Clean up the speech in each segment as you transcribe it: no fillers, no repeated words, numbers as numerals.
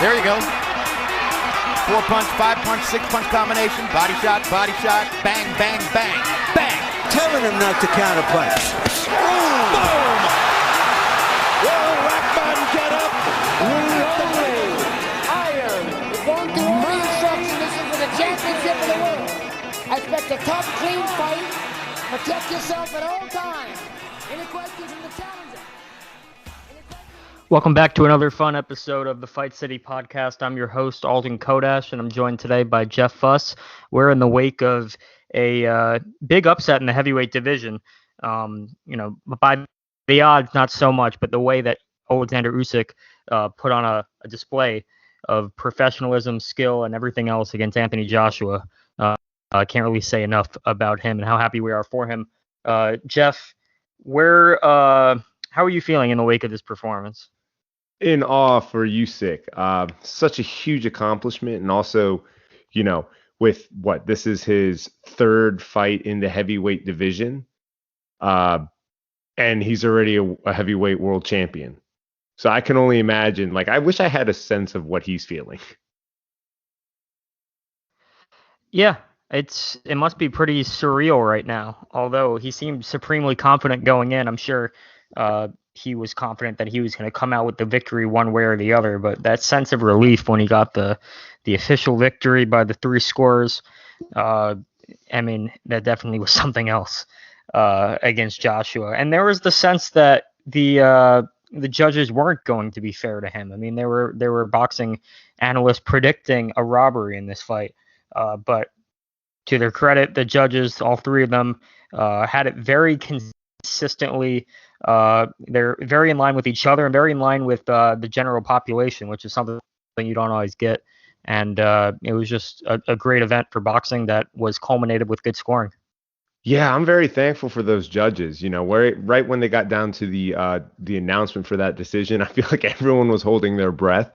There you go. 4-punch, 5-punch, 6-punch combination. Body shot, bang, bang, bang, bang. Telling him not to counterpunch. Boom! Will Rackman get up? Iron. You're going through all the instructions. This is for the championship of the world. I expect a tough, clean fight. Protect yourself at all times. Any questions from the challenger? Welcome back to another fun episode of the Fight City podcast. I'm your host, Alden Kodash, and I'm joined today by Jeff Fuss. We're in the wake of a big upset in the heavyweight division. By the odds, not so much, but the way that Oleksandr Usyk put on a display of professionalism, skill, and everything else against Anthony Joshua. I can't really say enough about him and how happy we are for him. Jeff, how are you feeling in the wake of this performance? In awe for Usyk. Such a huge accomplishment, and also, with this is his third fight in the heavyweight division, and he's already a heavyweight world champion. So I can only imagine. I wish I had a sense of what he's feeling. Yeah, it must be pretty surreal right now. Although he seemed supremely confident going in, I'm sure he was confident that he was going to come out with the victory one way or the other. But that sense of relief when he got the official victory by the 3 scores, that definitely was something else against Joshua. And there was the sense that the judges weren't going to be fair to him. I mean, there were boxing analysts predicting a robbery in this fight, but to their credit, the judges, all 3 of them, had it very consistently. They're very in line with each other and very in line with the general population, which is something you don't always get. And it was just a great event for boxing that was culminated with good scoring. Yeah, I'm very thankful for those judges. Right when they got down to the announcement for that decision, I feel like everyone was holding their breath.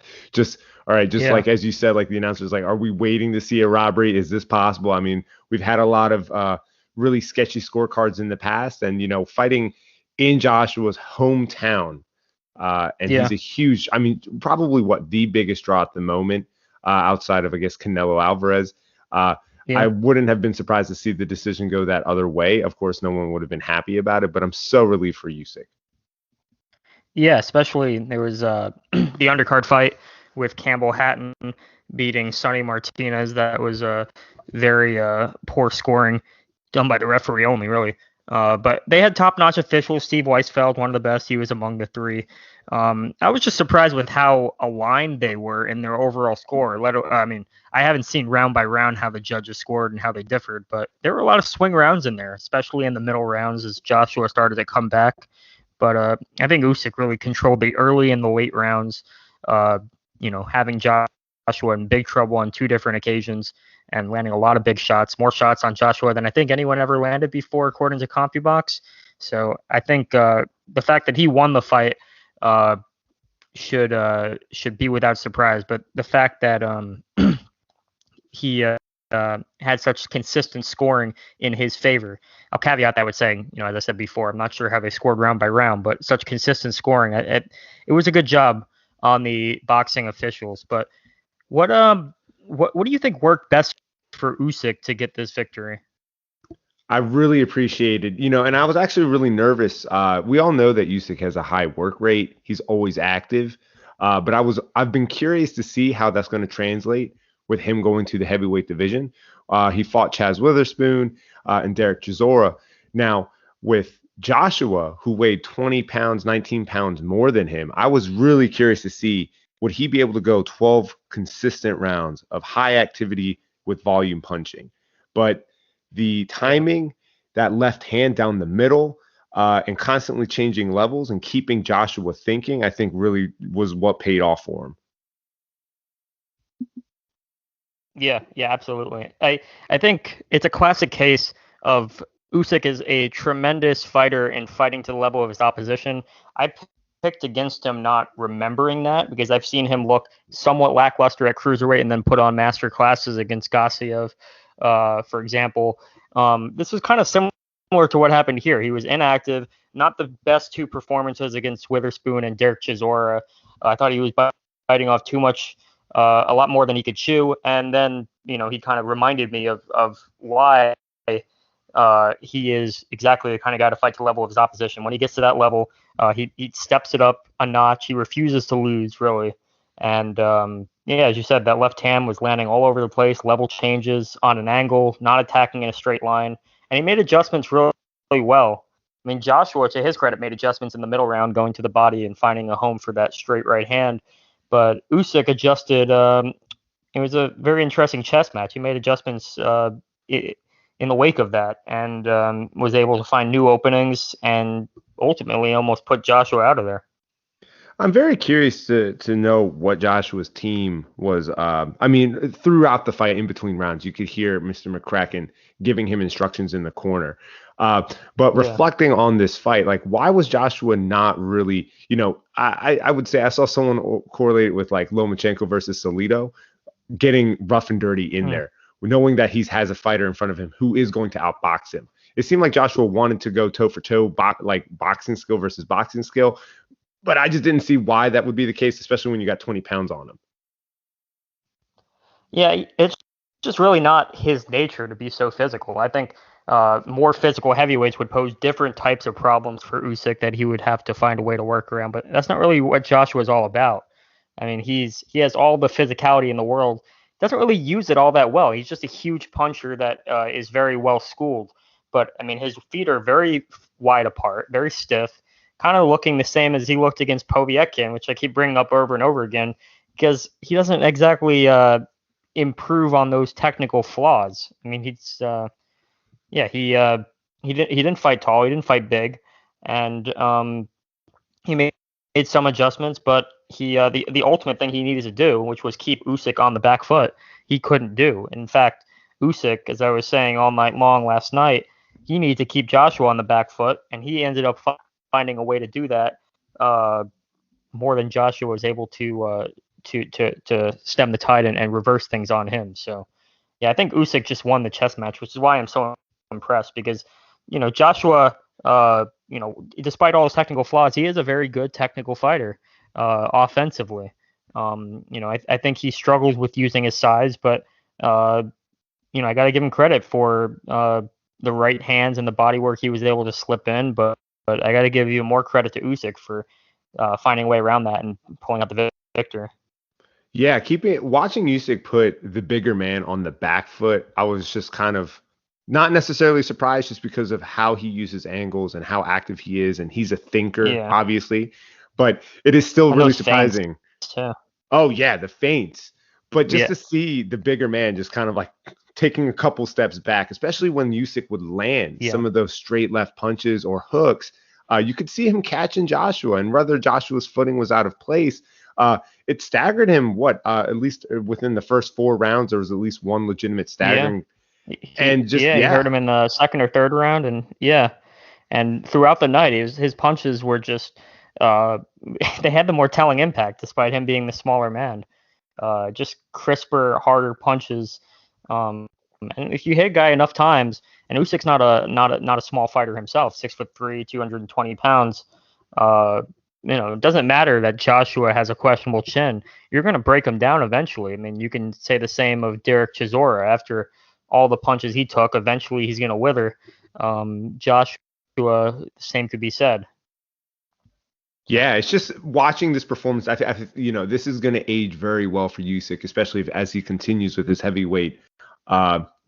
Like as you said, like the announcers, are we waiting to see a robbery? Is this possible? I mean, we've had a lot of really sketchy scorecards in the past, and fighting in Joshua's hometown, he's a huge. I mean, probably the biggest draw at the moment, outside of, I guess, Canelo Alvarez. I wouldn't have been surprised to see the decision go that other way. Of course, no one would have been happy about it, but I'm so relieved for Usyk. Yeah, especially there was the undercard fight with Campbell Hatton beating Sonny Martinez. That was a very poor scoring done by the referee only, really. But they had top-notch officials. Steve Weisfeld, one of the best. He was among the 3. I was just surprised with how aligned they were in their overall score. I haven't seen round by round how the judges scored and how they differed, but there were a lot of swing rounds in there, especially in the middle rounds as Joshua started to come back. But I think Usyk really controlled the early and the late rounds, having Joshua in big trouble on 2 different occasions and landing a lot of big shots, more shots on Joshua than I think anyone ever landed before, according to CompuBox. So I think the fact that he won the fight should be without surprise. But the fact that he had such consistent scoring in his favor, I'll caveat that with saying, as I said before, I'm not sure how they scored round by round, but such consistent scoring, it was a good job on the boxing officials. But what do you think worked best for Usyk to get this victory? I really appreciated, and I was actually really nervous. We all know that Usyk has a high work rate. He's always active. But I've been curious to see how that's going to translate with him going to the heavyweight division. He fought Chaz Witherspoon and Derek Chisora. Now, with Joshua, who weighed 20 pounds, 19 pounds more than him, I was really curious to see, would he be able to go 12 consistent rounds of high activity with volume punching? But the timing, that left hand down the middle, and constantly changing levels and keeping Joshua thinking, I think really was what paid off for him. Yeah, absolutely. I think it's a classic case of Usyk is a tremendous fighter in fighting to the level of his opposition. I picked against him not remembering that because I've seen him look somewhat lackluster at cruiserweight and then put on master classes against Gassiev, for example. This was kind of similar to what happened here. He was inactive, not the best 2 performances against Witherspoon and Derek Chisora. I thought he was biting off too much a lot more than he could chew. And then, he kind of reminded me of why he is exactly the kind of guy to fight to the level of his opposition. When he gets to that level, he steps it up a notch. He refuses to lose, really. And as you said, that left hand was landing all over the place, level changes on an angle, not attacking in a straight line. And he made adjustments really, really well. I mean, Joshua, to his credit, made adjustments in the middle round, going to the body and finding a home for that straight right hand. But Usyk adjusted. It was a very interesting chess match. He made adjustments in the wake of that, and was able to find new openings and ultimately almost put Joshua out of there. I'm very curious to know what Joshua's team was. Throughout the fight, in between rounds, you could hear Mr. McCracken giving him instructions in the corner. But reflecting on this fight, like, why was Joshua not really, I would say I saw someone correlate it with like Lomachenko versus Salido, getting rough and dirty in there, knowing that he has a fighter in front of him who is going to outbox him. It seemed like Joshua wanted to go toe for toe, like boxing skill versus boxing skill. But I just didn't see why that would be the case, especially when you got 20 pounds on him. Yeah, it's just really not his nature to be so physical. I think more physical heavyweights would pose different types of problems for Usyk that he would have to find a way to work around. But that's not really what Joshua is all about. I mean, he has all the physicality in the world. Doesn't really use it all that well. He's just a huge puncher that is very well schooled. But, I mean, his feet are very wide apart, very stiff, kind of looking the same as he looked against Povetkin, which I keep bringing up over and over again, because he doesn't exactly improve on those technical flaws. I mean, he didn't fight tall, he didn't fight big, and he made some adjustments, but the ultimate thing he needed to do, which was keep Usyk on the back foot, he couldn't do. In fact, Usyk, as I was saying all night long last night, he needed to keep Joshua on the back foot, and he ended up finding a way to do that more than Joshua was able to stem the tide and reverse things on him. So, yeah, I think Usyk just won the chess match, which is why I'm so impressed, because, Joshua, despite all his technical flaws, he is a very good technical fighter offensively. I think he struggles with using his size, but, I got to give him credit for the right hands and the body work he was able to slip in, but I got to give you more credit to Usyk for finding a way around that and pulling out the victor. Yeah, watching Usyk put the bigger man on the back foot, I was just kind of not necessarily surprised, just because of how he uses angles and how active he is, and he's a thinker, obviously. But it is still really surprising. Oh yeah, the feints. But just to see the bigger man just kind of like taking a couple steps back, especially when Usyk would land some of those straight left punches or hooks, you could see him catching Joshua, and whether Joshua's footing was out of place, it staggered him. At least within the first 4 rounds, there was at least one legitimate staggering. He hurt him in the second or third round, and throughout the night, his punches were just they had the more telling impact, despite him being the smaller man. Just crisper, harder punches. And if you hit a guy enough times, and Usyk's not a small fighter himself, 6'3", 220 pounds. It doesn't matter that Joshua has a questionable chin. You're going to break him down eventually. I mean, you can say the same of Derek Chisora. After all the punches he took, eventually he's going to wither. Joshua, same could be said. Yeah, it's just watching this performance. This is going to age very well for Usyk, especially as he continues with his heavyweight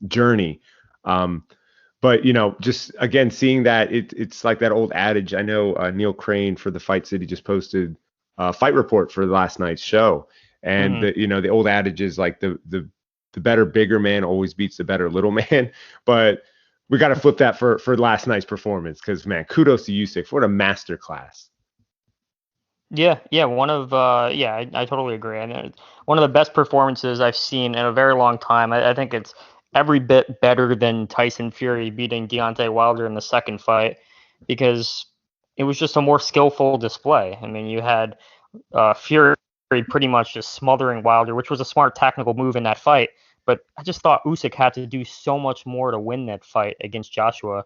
journey. But just again seeing that it's like that old adage. I know Neil Crane for the Fight City just posted a fight report for last night's show, and the old adage is like the better bigger man always beats the better little man. But we got to flip that for last night's performance, because man, kudos to Usyk. What a masterclass. Yeah, I totally agree. And one of the best performances I've seen in a very long time. I think it's every bit better than Tyson Fury beating Deontay Wilder in the second fight, because it was just a more skillful display. I mean, you had Fury pretty much just smothering Wilder, which was a smart tactical move in that fight. But I just thought Usyk had to do so much more to win that fight against Joshua.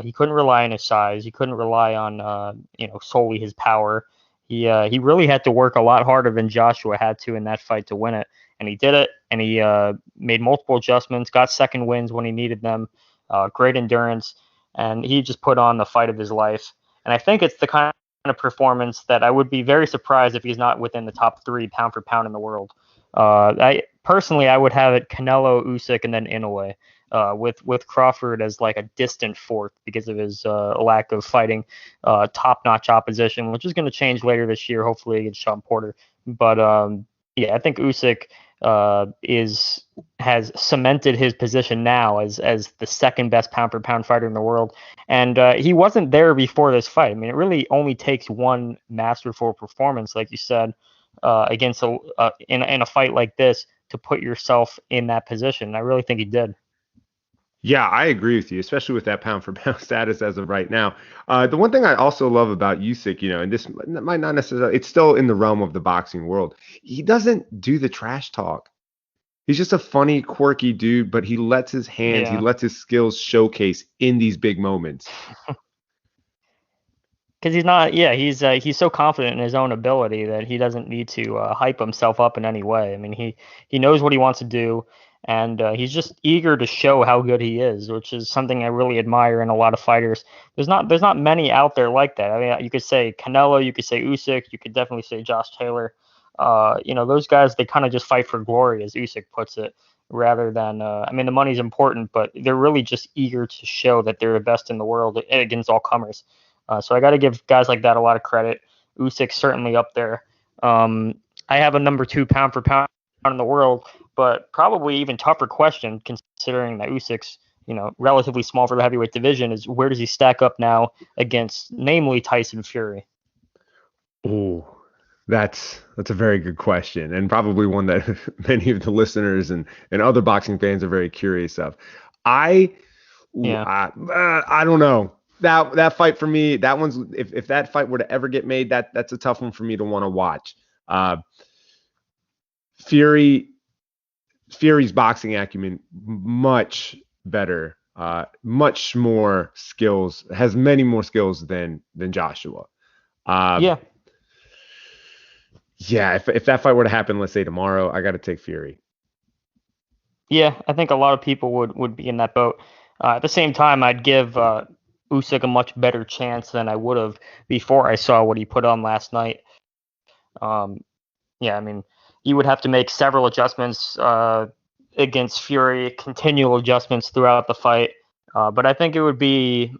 He couldn't rely on his size. He couldn't rely on solely his power. he really had to work a lot harder than Joshua had to in that fight to win it, and he did it. And he made multiple adjustments, got second wins when he needed them. Great endurance, and he just put on the fight of his life. And I think it's the kind of performance that I would be very surprised if he's not within the top 3 pound for pound in the world. I would have it Canelo, Usyk, and then Inoue. With Crawford as like a distant fourth because of his lack of fighting top-notch opposition, which is going to change later this year, hopefully against Sean Porter. But I think Usyk has cemented his position now as the second best pound for pound fighter in the world, and he wasn't there before this fight. I mean, it really only takes one masterful performance, like you said, against in a fight like this to put yourself in that position. I really think he did. Yeah, I agree with you, especially with that pound for pound status as of right now. The one thing I also love about Usyk, and this might not necessarily, it's still in the realm of the boxing world. He doesn't do the trash talk. He's just a funny, quirky dude, but he lets his hands, he lets his skills showcase in these big moments. Because he's not, he's so confident in his own ability that he doesn't need to hype himself up in any way. I mean, he knows what he wants to do. And he's just eager to show how good he is, which is something I really admire in a lot of fighters. There's not many out there like that. I mean, you could say Canelo, you could say Usyk, you could definitely say Josh Taylor. Those guys, they kind of just fight for glory, as Usyk puts it, rather than, the money's important, but they're really just eager to show that they're the best in the world against all comers. So I got to give guys like that a lot of credit. Usyk's certainly up there. I have a number 2 pound for pound in the world, but probably even tougher question, considering that Usyk's, relatively small for the heavyweight division, is where does he stack up now against, namely, Tyson Fury? Oh, that's a very good question, and probably one that many of the listeners and other boxing fans are very curious of. I don't know. That fight for me, that one's, if that fight were to ever get made, that's a tough one for me to want to watch. Fury's boxing acumen, much better, much more skills, has many more skills than Joshua. If that fight were to happen, let's say tomorrow, I got to take Fury. Yeah, I think a lot of people would be in that boat. At the same time, I'd give Usyk a much better chance than I would have before I saw what he put on last night. You would have to make several adjustments against Fury, continual adjustments throughout the fight. But I think it would be,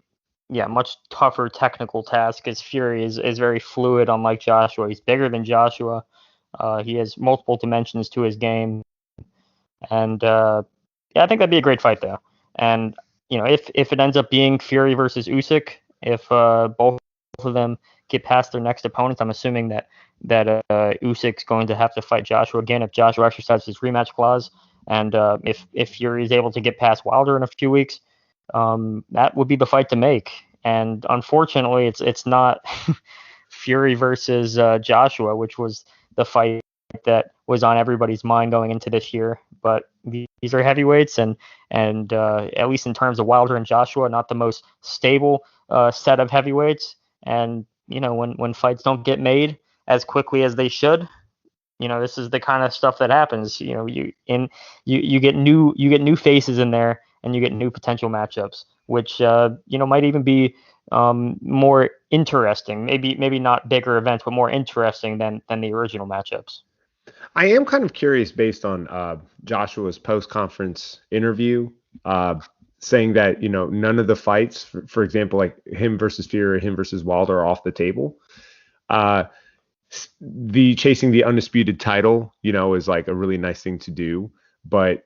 much tougher technical task, as Fury is very fluid, unlike Joshua. He's bigger than Joshua. He has multiple dimensions to his game. And I think that'd be a great fight, though. And, if it ends up being Fury versus Usyk, if both of them get past their next opponents, I'm assuming that Usyk's going to have to fight Joshua again if Joshua exercises his rematch clause, and if Fury is able to get past Wilder in a few weeks, that would be the fight to make. And unfortunately, it's not Fury versus Joshua, which was the fight that was on everybody's mind going into this year. But these are heavyweights, and at least in terms of Wilder and Joshua, not the most stable set of heavyweights. And when fights don't get made as quickly as they should, this is the kind of stuff that happens. You get new faces in there, and you get new potential matchups, which might even be more interesting. Maybe not bigger events, but more interesting than the original matchups. I am kind of curious, based on Joshua's post-conference interview, saying that none of the fights, for example, like him versus Fury, him versus Wilder, are off the table. The chasing the undisputed title, is like a really nice thing to do. But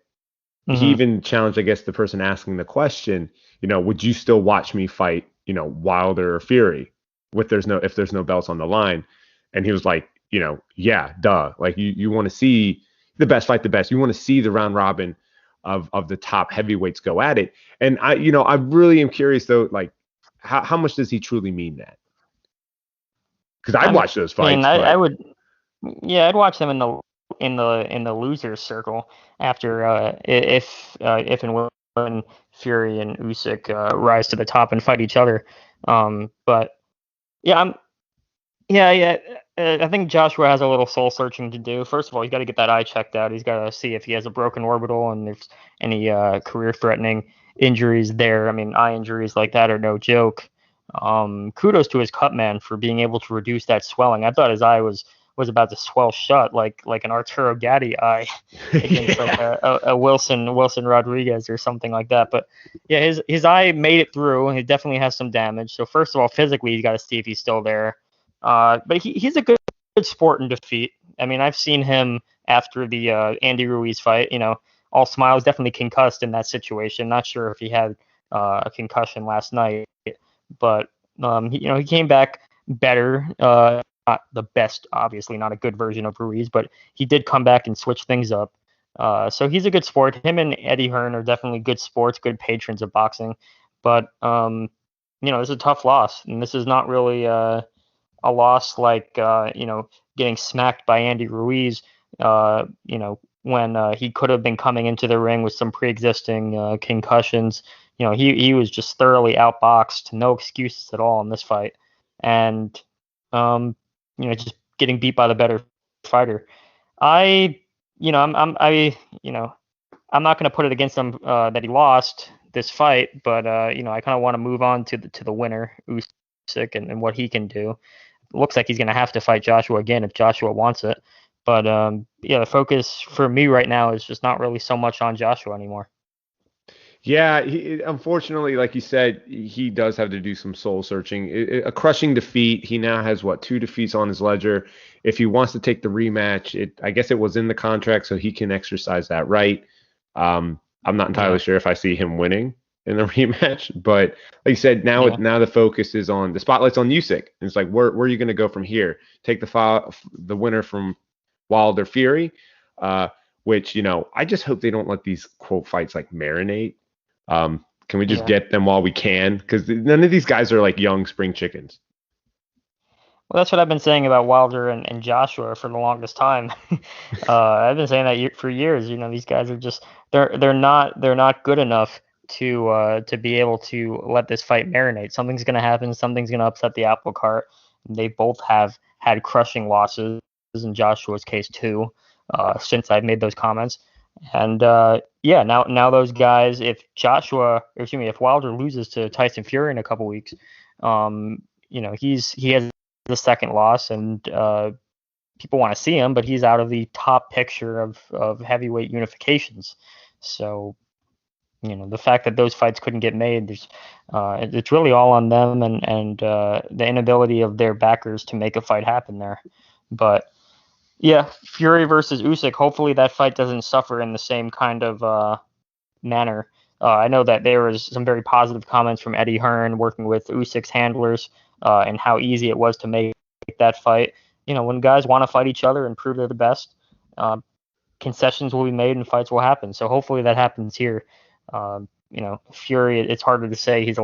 he even challenged, I guess, the person asking the question, would you still watch me fight, Wilder or Fury if there's no belts on the line? And he was like, yeah, duh. Like you want to see the best fight the best. You want to see the round robin of the top heavyweights go at it. And I really am curious though, like how much does he truly mean that? Because I'd watch those fights. I would, I'd watch them in the losers circle after if and when Fury and Usyk rise to the top and fight each other. I think Joshua has a little soul searching to do. First of all, he's got to get that eye checked out. He's got to see if he has a broken orbital and there's any career threatening injuries there. I mean, eye injuries like that are no joke. Kudos to his cut man for being able to reduce that swelling. I thought his eye was about to swell shut like an Arturo Gatti eye against like a Wilson Rodriguez or something like that. But yeah, his eye made it through. He definitely has some damage. So first of all, physically, you got to see if he's still there. But he's a good sport in defeat. I mean, I've seen him after the Andy Ruiz fight. All smiles, definitely concussed in that situation. Not sure if he had a concussion last night, but he came back better. Not the best, obviously, not a good version of Ruiz, but he did come back and switch things up. So he's a good sport. Him and Eddie Hearn are definitely good sports, good patrons of boxing. But it's a tough loss, and this is not really a loss like getting smacked by Andy Ruiz. When he could have been coming into the ring with some pre-existing concussions. He was just thoroughly outboxed, no excuses at all in this fight, and just getting beat by the better fighter. I'm not going to put it against him that he lost this fight, but I kind of want to move on to the winner, Usyk, and what he can do. It looks like he's going to have to fight Joshua again if Joshua wants it. But the focus for me right now is just not really so much on Joshua anymore. Yeah, unfortunately, like you said, he does have to do some soul searching. A crushing defeat. He now has 2 defeats on his ledger. If he wants to take the rematch, I guess it was in the contract, so he can exercise that right. I'm not entirely sure if I see him winning in the rematch, but like you said, now the focus is on the spotlight's on Usyk. And it's like, where are you going to go from here? Take the winner from Wilder Fury, which I just hope they don't let these quote fights like marinate. Can we just get them while we can? Because none of these guys are like young spring chickens. Well, that's what I've been saying about Wilder and Joshua for the longest time. I've been saying that for years. These guys are just they're not good enough to be able to let this fight marinate. Something's going to happen. Something's going to upset the apple cart. They both have had crushing losses in Joshua's case too. Since I've made those comments. And now those guys, if Wilder loses to Tyson Fury in a couple weeks, he has the second loss, and people want to see him, but he's out of the top picture of heavyweight unifications. So, the fact that those fights couldn't get made, it's really all on them and the inability of their backers to make a fight happen there. But yeah, Fury versus Usyk. Hopefully that fight doesn't suffer in the same kind of manner. I know that there was some very positive comments from Eddie Hearn working with Usyk's handlers and how easy it was to make that fight. When guys want to fight each other and prove they're the best, concessions will be made and fights will happen. So hopefully that happens here. Fury, it's harder to say. He's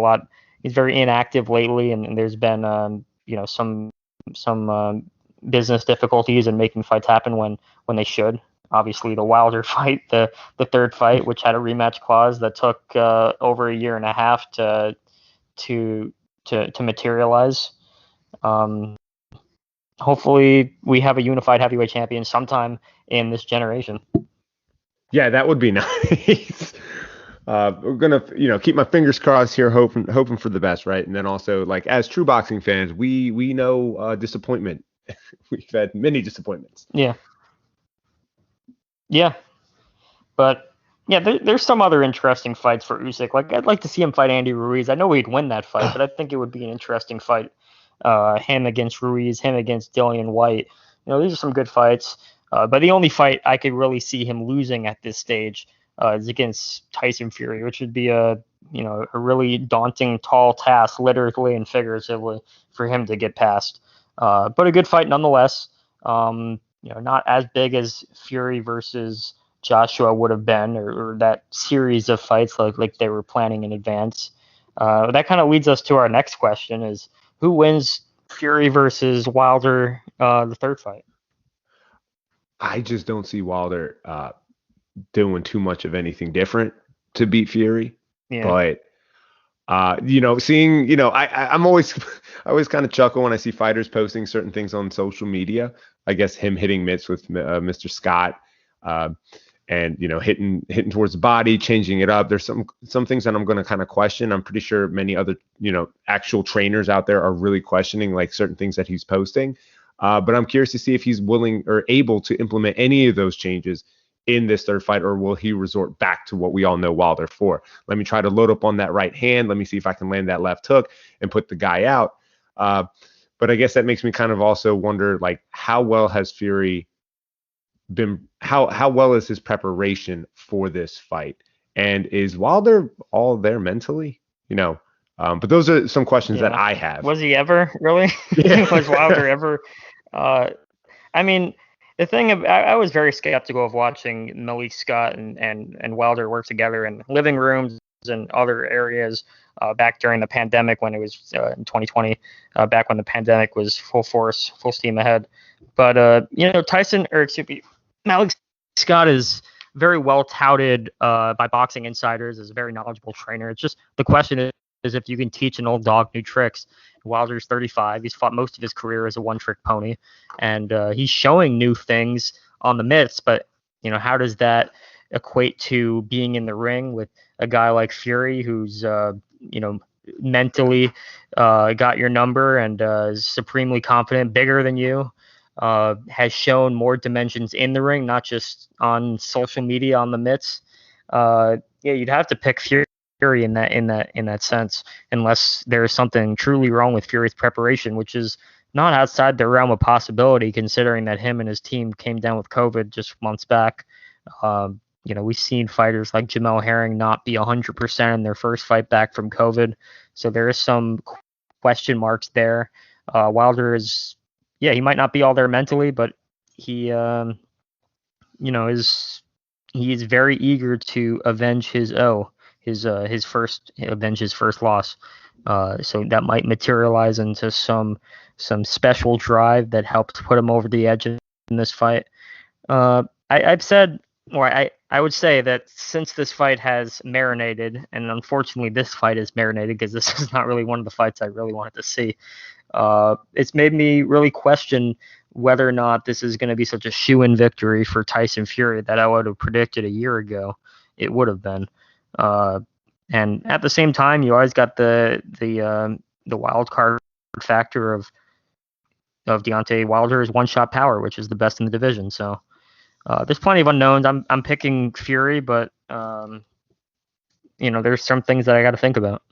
very inactive lately, and there's been some business difficulties in making fights happen when they should. Obviously, the Wilder fight, the third fight, which had a rematch clause that took over a year and a half to materialize. Hopefully, we have a unified heavyweight champion sometime in this generation. Yeah, that would be nice. We're gonna, keep my fingers crossed here, hoping for the best, right? And then also, like, as true boxing fans, we know disappointment. We've had many disappointments. Yeah. But there's some other interesting fights for Usyk. Like, I'd like to see him fight Andy Ruiz. I know he'd win that fight, but I think it would be an interesting fight. Him against Ruiz, him against Dillian White. These are some good fights. But the only fight I could really see him losing at this stage is against Tyson Fury, which would be a really daunting, tall task, literally and figuratively, for him to get past. But a good fight nonetheless. Not as big as Fury versus Joshua would have been, or that series of fights like they were planning in advance. That kind of leads us to our next question: is who wins Fury versus Wilder, the third fight? I just don't see Wilder doing too much of anything different to beat Fury. Yeah. But Seeing, I'm always, I always kind of chuckle when I see fighters posting certain things on social media. I guess him hitting mitts with Mr. Scott, uh, and hitting towards the body, changing it up. There's some things that I'm going to kind of question. I'm pretty sure many other actual trainers out there are really questioning like certain things that he's posting. But I'm curious to see if he's willing or able to implement any of those changes in this third fight, or will he resort back to what we all know Wilder for? Let me try to load up on that right hand. Let me see if I can land that left hook and put the guy out. But I guess that makes me kind of also wonder, like, how well has Fury been? How well is his preparation for this fight? And is Wilder all there mentally? But those are some questions that I have. Was he ever really? Yeah. Was Wilder ever? I mean, the thing I was very skeptical of watching Malik Scott and Wilder work together in living rooms and other areas back during the pandemic when it was in 2020, back when the pandemic was full force, full steam ahead. But Malik Scott is very well touted by boxing insiders as a very knowledgeable trainer. It's just the question is if you can teach an old dog new tricks. Wilder's 35. He's fought most of his career as a one-trick pony, and he's showing new things on the mitts. But how does that equate to being in the ring with a guy like Fury, who's mentally got your number and is supremely confident, bigger than you, has shown more dimensions in the ring, not just on social media on the mitts. You'd have to pick Fury in that sense, unless there is something truly wrong with Fury's preparation, which is not outside the realm of possibility, considering that him and his team came down with COVID just months back. We've seen fighters like Jamel Herring not be 100% in their first fight back from COVID, so there is some question marks there. Wilder is, he might not be all there mentally, but he is very eager to avenge his first loss. So that might materialize into some special drive that helps put him over the edge in this fight. I've said, or I would say that since this fight has marinated, and unfortunately this fight is marinated because this is not really one of the fights I really wanted to see, it's made me really question whether or not this is going to be such a shoe-in victory for Tyson Fury that I would have predicted a year ago it would have been. And at the same time, you always got the wild card factor of Deontay Wilder's one-shot power, which is the best in the division. So there's plenty of unknowns. I'm picking Fury, but there's some things that I got to think about.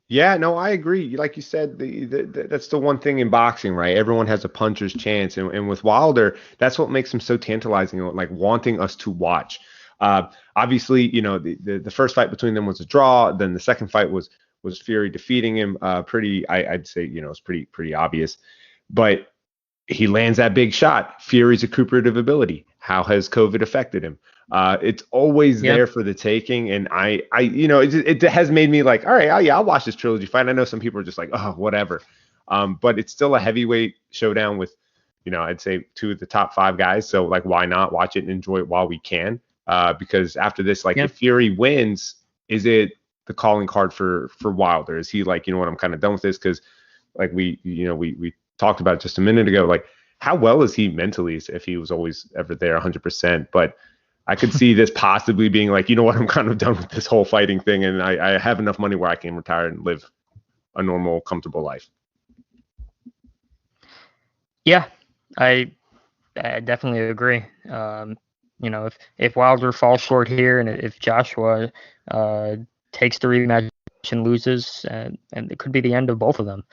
Yeah, no, I agree. Like you said, that's the one thing in boxing, right? Everyone has a puncher's chance, and with Wilder, that's what makes him so tantalizing, like wanting us to watch. Obviously, the first fight between them was a draw. Then the second fight was Fury defeating him. I'd say, it's pretty obvious. But he lands that big shot. Fury's recuperative ability. How has COVID affected him? It's always there for the taking. And it has made me like, all right, I'll watch this trilogy fight. I know some people are just like, oh, whatever. But it's still a heavyweight showdown with, I'd say 2 of the top 5 guys. So like, why not watch it and enjoy it while we can? Because after this, if Fury wins, is it the calling card for Wilder? Is he like, I'm kind of done with this? Because like we talked about it just a minute ago, like how well is he mentally if he was always ever there 100%? But I could see this possibly being like, I'm kind of done with this whole fighting thing, and I have enough money where I can retire and live a normal, comfortable life. Yeah, I definitely agree. If Wilder falls short here, and if Joshua takes the rematch and loses, and it could be the end of both of them,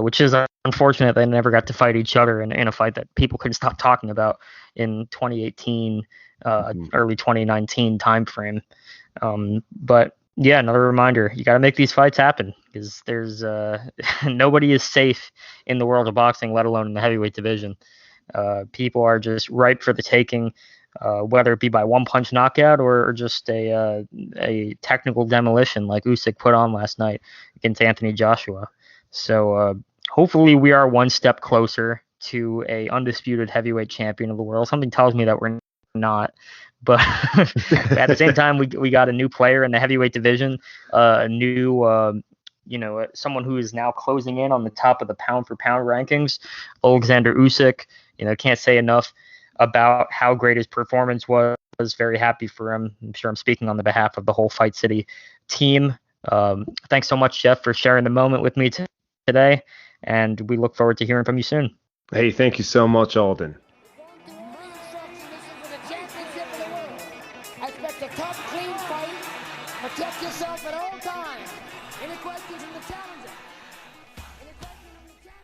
which is unfortunate. They never got to fight each other in a fight that people couldn't stop talking about in 2018, early 2019 timeframe. But yeah, another reminder: you got to make these fights happen, because there's nobody is safe in the world of boxing, let alone in the heavyweight division. People are just ripe for the taking. Whether it be by one-punch knockout or just a technical demolition like Usyk put on last night against Anthony Joshua. So hopefully we are one step closer to a undisputed heavyweight champion of the world. Something tells me that we're not. But at the same time, we got a new player in the heavyweight division, a new someone who is now closing in on the top of the pound for pound rankings, Oleksandr Usyk. Can't say enough about how great his performance was. Very happy for him. I'm sure I'm speaking on the behalf of the whole Fight City team. Thanks so much, Jeff, for sharing the moment with me today, and we look forward to hearing from you soon. Hey, thank you so much, Alden. I expect a tough, clean fight. Protect yourself at all times. Any questions from the challenger?